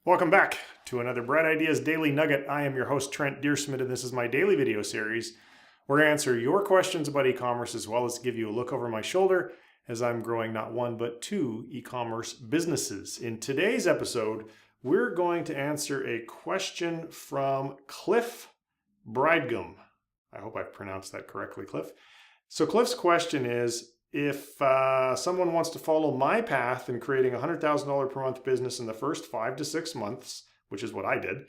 Welcome back to another Bright Ideas Daily Nugget. I am your host, Trent Dyrsmid, and this is my daily video series where I answer your questions about e-commerce as well as give you a look over my shoulder as I'm growing not one but two e-commerce businesses. In today's episode, we're going to answer a question from Cliff Brightideas. I hope I pronounced that correctly, Cliff. So Cliff's question is, if someone wants to follow my path in creating a $100,000 per month business in the first 5 to 6 months, which is what I did,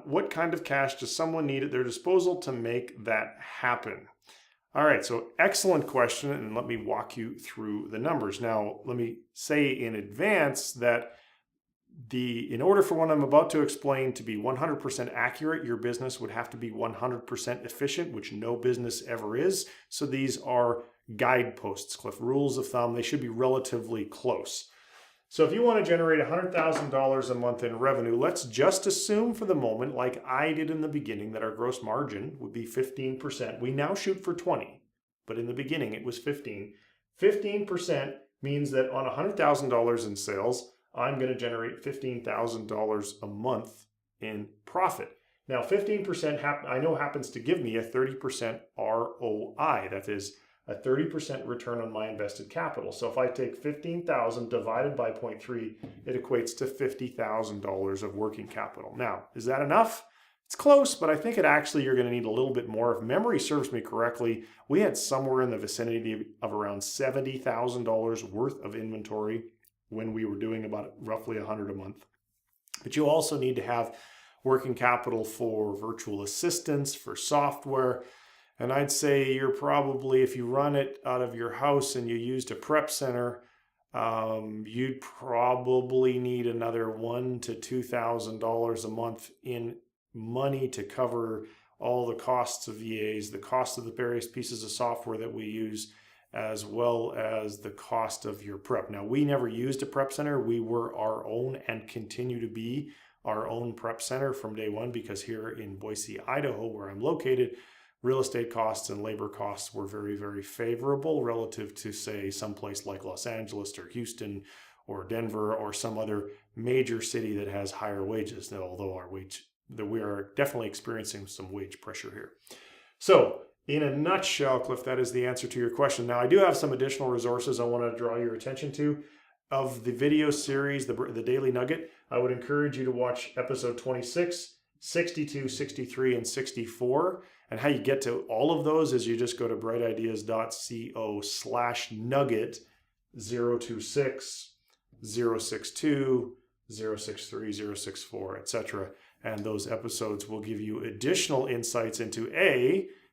what kind of cash does someone need at their disposal to make that happen? All right, so excellent question, and let me walk you through the numbers. Now, let me say in advance that in order for what I'm about to explain to be 100% accurate, your business would have to be 100% efficient, which no business ever is. So these are guideposts, Cliff, rules of thumb. They should be relatively close. So if you want to generate $100,000 a month in revenue, let's just assume for the moment, like I did in the beginning, that our gross margin would be 15%. We now shoot for 20, but in the beginning it was 15. 15% means that on $100,000 in sales, I'm going to generate $15,000 a month in profit. Now, 15% I know happens to give me a 30% ROI. That is a 30% return on my invested capital. So if I take 15,000 divided by 0.3, it equates to $50,000 of working capital. Now, is that enough? It's close, but I think you're going to need a little bit more. If memory serves me correctly, we had somewhere in the vicinity of around $70,000 worth of inventory when we were doing about roughly 100 a month. But you also need to have working capital for virtual assistants, for software. And I'd say you're probably, if you run it out of your house and you used a prep center, you'd probably need another $1,000 to $2,000 a month in money to cover all the costs of VAs, the cost of the various pieces of software that we use, as well as the cost of your prep. Now, we never used a prep center. We were our own and continue to be our own prep center from day one, because here in Boise, Idaho, where I'm located, real estate costs and labor costs were very, very favorable relative to, say, someplace like Los Angeles or Houston or Denver or some other major city that has higher wages, although we are definitely experiencing some wage pressure here. So in a nutshell, Cliff, that is the answer to your question. Now, I do have some additional resources I want to draw your attention to. Of the video series, the Daily Nugget, I would encourage you to watch episode 26, 62, 63, and 64. And how you get to all of those is you just go to Brightideas.co/nugget 026, 062, 063, 064, etc. And those episodes will give you additional insights into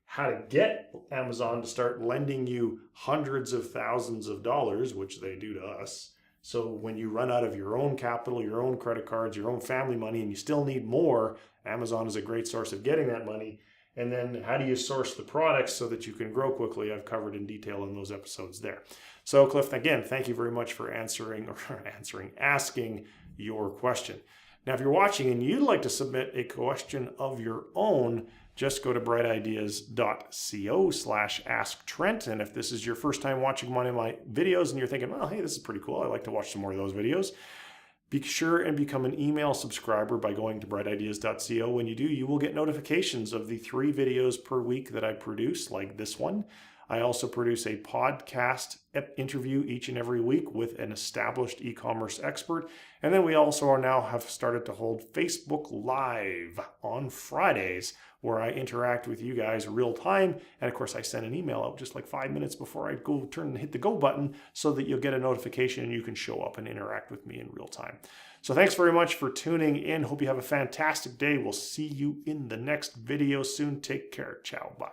how to get Amazon to start lending you hundreds of thousands of dollars, which they do to us. So when you run out of your own capital, your own credit cards, your own family money, and you still need more, Amazon is a great source of getting that money. And then how do you source the products so that you can grow quickly? I've covered in detail in those episodes there. So Cliff, again, thank you very much for asking your question. Now, if you're watching and you'd like to submit a question of your own, just go to Brightideas.co/asktrent. And if this is your first time watching one of my videos and you're thinking, well, hey, this is pretty cool, I'd like to watch some more of those videos, be sure and become an email subscriber by going to Brightideas.co. When you do, you will get notifications of the 3 videos per week that I produce, like this one. I also produce a podcast interview each and every week with an established e-commerce expert. And then we also now have started to hold Facebook Live on Fridays, where I interact with you guys real time. And of course, I send an email out just like 5 minutes before I go hit the go button so that you'll get a notification and you can show up and interact with me in real time. So thanks very much for tuning in. Hope you have a fantastic day. We'll see you in the next video soon. Take care. Ciao. Bye.